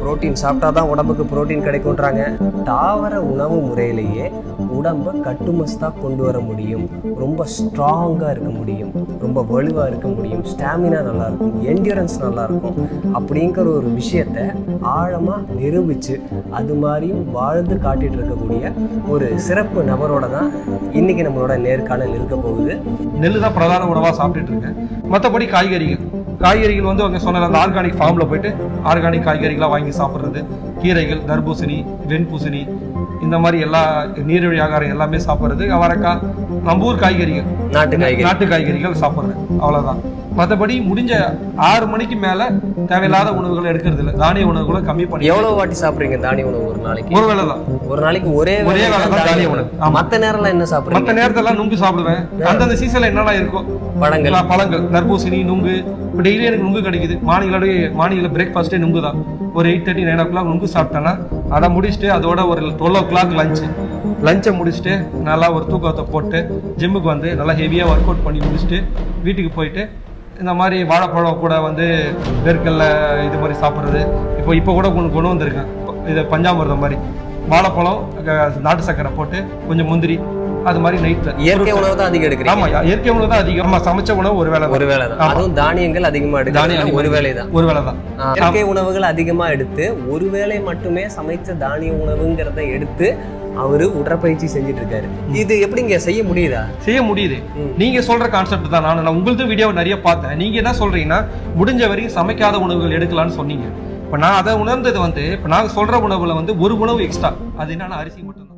Protein சாப்பிட்டா தான் உடம்புக்கு புரோட்டீன் கிடைக்கும்ன்றாங்க. தாவர உணவு முறையிலேயே உடம்பை கட்டுமஸ்தாக கொண்டு வர முடியும், ரொம்ப ஸ்ட்ராங்காக இருக்க முடியும், ரொம்ப வலுவாக இருக்க முடியும், ஸ்டாமினா நல்லாயிருக்கும், என்டியூரன்ஸ் நல்லாயிருக்கும் அப்படிங்கிற ஒரு விஷயத்தை ஆழமாக நிரூபித்து அது மாதிரியும் வாழ்ந்து காட்டிகிட்டு இருக்கக்கூடிய ஒரு சிறப்பு நபரோட தான் இன்றைக்கி நம்மளோட நேர்காணல் இருக்க போகுது. நெல் தான் பிரதான உணவாக சாப்பிட்டுட்டு இருக்கேன். மற்றபடி காய்கறிகள் வந்து அவங்க சொன்ன அந்த ஆர்கானிக் ஃபார்மில் போயிட்டு ஆர்கானிக் காய்கறிகளாக வாங்கி சாப்பிட்றது, கீரைகள், தர்பூசணி, வெண்பூசணி, இந்த மாதிரி எல்லா நீரிழிவு ஆகாரம் எல்லாமே சாப்பிட்றது, அவரைக்காய், நம்ம ஊர் காய்கறிகள், நாட்டு காய்கறிகள் சாப்பிட்றேன், அவ்வளோதான். மற்றபடி முடிஞ்ச 6 மணிக்கு மேலே தேவையில்லாத உணவுகளை எடுக்கிறது இல்லை. தானிய உணவுகளை கம்மி பண்ணி. எவ்வளோ வாட்டி சாப்பிட்றீங்க தானிய உணவு ஒரு நாளைக்கு? ஒரு வேளை தான். ஒரு நாளைக்கு ஒரே வேளை தான் தானிய உணவு. மற்ற நேரம்லாம் என்ன சாப்பிட்றீங்க? மற்ற நேரத்தெல்லாம் நுங்கு சாப்பிடுவேன். அந்தந்த சீசனில் என்னென்ன இருக்கோ பழங்கள், தர்பூசணி, நுங்கு. இப்போ டெய்லி எனக்கு நுங்கு கிடைக்குது. மார்னிங்கில் பிரேக்ஃபாஸ்ட்டே நுங்கு தான். ஒரு 8:30 9 o'clock நுங்கு சாப்பிட்டேன்னா அதை முடிச்சுட்டு அதோட ஒரு 12 o'clock லஞ்சை முடிச்சுட்டு நல்லா ஒரு தூக்கத்தை போட்டு ஜிம்முக்கு வந்து நல்லா ஹெவியாக ஒர்க் அவுட் பண்ணி முடிச்சுட்டு வீட்டுக்கு போயிட்டு இந்த மாதிரி வாழைப்பழம் கூட வந்து வேர்க்கல்ல இது மாதிரி சாப்பிட்றது. இப்போ கூட கொண்டு வந்திருக்கேன். இது பஞ்சாமிர்தம் மாதிரி வாழைப்பழம், நாட்டு சக்கரை போட்டு கொஞ்சம் முந்திரி, அது மாதிரி நைட்ல இயற்கை உணவு தான் அதிகம் எடுக்கிறீங்க? ஆமா, இயற்கை உணவு தான் அதிகம். ஆமா, சமைச்ச உணவு ஒரு வேளை தான். அதுவும் தானியங்கள் அதிகமா எடுக்கிறது ஒரு வேளை தான். இயற்கை உணவுகள் அதிகமா எடுத்து ஒரு வேளை மட்டுமே சமைச்ச தானிய உணவுங்கிறத எடுத்து அவரு உடற்பயிற்சி செஞ்சுட்டு இருக்காரு. இது எப்படிங்க செய்ய முடியுதா? செய்ய முடியுது. நீங்க சொல்ற கான்செப்ட் தான். நான் உங்களது வீடியோ நிறைய பார்த்தேன். நீங்க என்ன சொல்றீங்கன்னா முடிஞ்ச வரைக்கும் சமைக்காத உணவுகள் எடுக்கலாம்னு சொன்னீங்க. இப்ப நான் அதை உணர்ந்தது வந்து, இப்ப நான் சொல்ற உணவுல வந்து ஒரு உணவு எக்ஸ்ட்ரா, அது என்னன்னா அரிசி மட்டும்.